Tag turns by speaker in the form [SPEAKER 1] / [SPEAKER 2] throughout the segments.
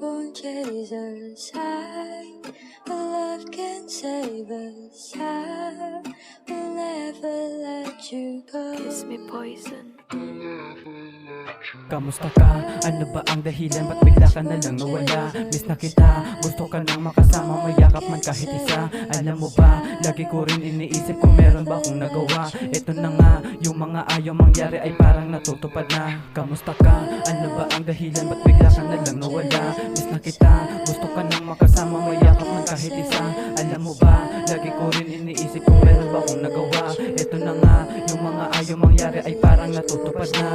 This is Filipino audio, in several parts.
[SPEAKER 1] won't chase us high, but love can save us. I will never let you go.
[SPEAKER 2] Kiss me poison.
[SPEAKER 3] Kamusta ka? Ano ba ang dahilan? Ba't bigla ka na lang nawala? Miss na kita, gusto ka nang makasama, mayakap man kahit isa. Alam mo ba, lagi ko rin iniisip kung meron ba akong nagawa. Ito na nga, yung mga ayaw mangyari ay parang natutupad na. Kamusta ka? Ano ba ang dahilan? Ba't bigla ka na lang nawala? Miss na kita, gusto ka nang makasama, mayakap man kahit isa. Alam mo ba, lagi ko rin iniisip kung meron ba akong nagawa. Ito na nga, yung mga ayaw mangyari ay parang natutupad na.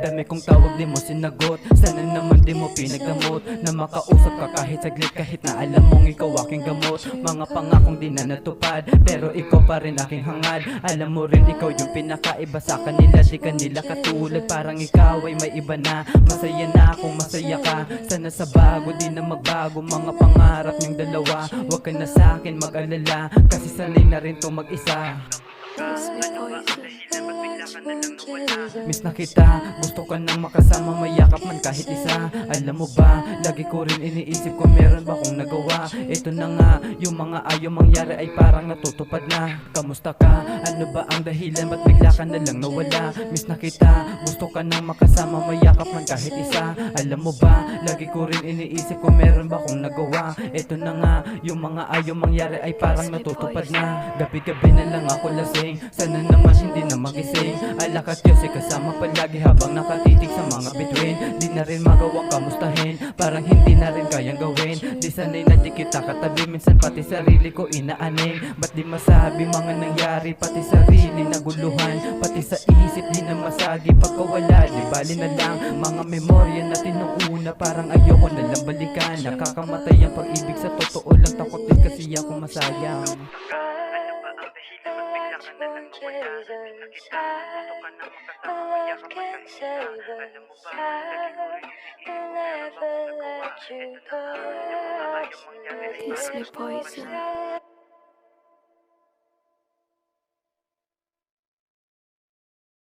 [SPEAKER 3] Dami kong tawag di mo sinagot, sana naman di mo pinagdamot na makausap ka kahit saglit, kahit na alam mong ikaw aking gamot. Mga pangakong di na natupad, pero ikaw pa rin aking hangad. Alam mo rin ikaw yung pinakaiba sa kanila, di kanila katulad. Parang ikaw ay may iba na, masaya na akong masaya ka. Sana sa bago di na magbago mga pangarap niyong dalawa. Huwag ka na sa akin mag-alala, kasi sanay na rin to mag-isa.
[SPEAKER 2] Kiss me poison.
[SPEAKER 3] Miss na kita, gusto ka nang makasama, mayakap man kahit isa. Alam mo ba, lagi ko rin iniisip kung meron ba akong nagawa. Ito na nga, yung mga ayaw mangyari ay parang natutupad na. Kamusta ka? Ano ba ang dahilan? Ba't bigla ka na lang nawala? Miss na kita, gusto ka nang makasama, mayakap man kahit isa. Alam mo ba, lagi ko rin iniisip kung meron ba akong nagawa. Ito na nga, yung mga ayaw mangyari ay parang natutupad na. Gabi-gabi na lang ako lasing, sana naman hindi na magising. Alakat Diyos ay kasama palagi habang nakatitig sa mga bituin. Di na rin magawang kamustahin, parang hindi na rin kayang gawin. Di sanay na di kita katabi, minsan pati sarili ko inaaning. Ba't di masabi mga nangyari, pati sarili naguluhan. Pati sa isip di na masagi, pagkawala di bali na lang. Mga memorya natin nung una, parang ayoko na lang balikan. Nakakamatay ang pag-ibig, sa totoo lang takot din kasi ako masayang.
[SPEAKER 1] Love can save us. I will never let you go.
[SPEAKER 2] Kiss me poison.